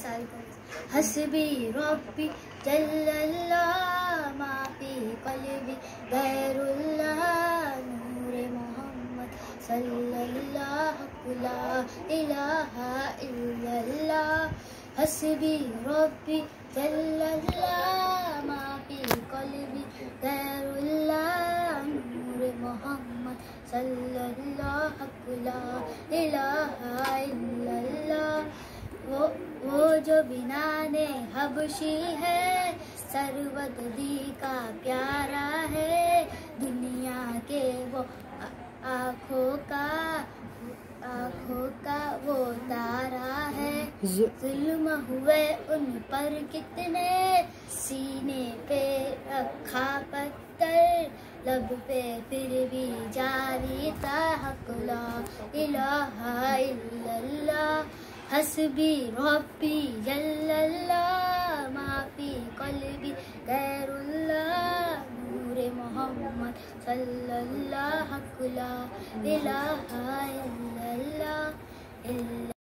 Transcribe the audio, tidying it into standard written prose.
سال کا. حسبی ربی جل اللہ ما فی قلبی غیر اللہ نور محمد صلی اللہ لا الہ الا اللہ. حسبی ربی جل اللہ ما فی قلبی غیر اللہ نور محمد صلی اللہ لا الہ الا اللہ. وہ جو بنان حبشی ہے سرود دی کا پیارا ہے. دنیا کے وہ آنکھوں کا وہ تارا ہے. ظلم ہوئے ان پر کتنے سینے پہ رکھا پتھر. لب پہ پھر بھی جاری تھا حق لا الہ الا اللہ. حسبی ربی جل اللہ ما فی قلبی غیر اللہ نور محمد صلی اللہ لا الہ الا اللہ.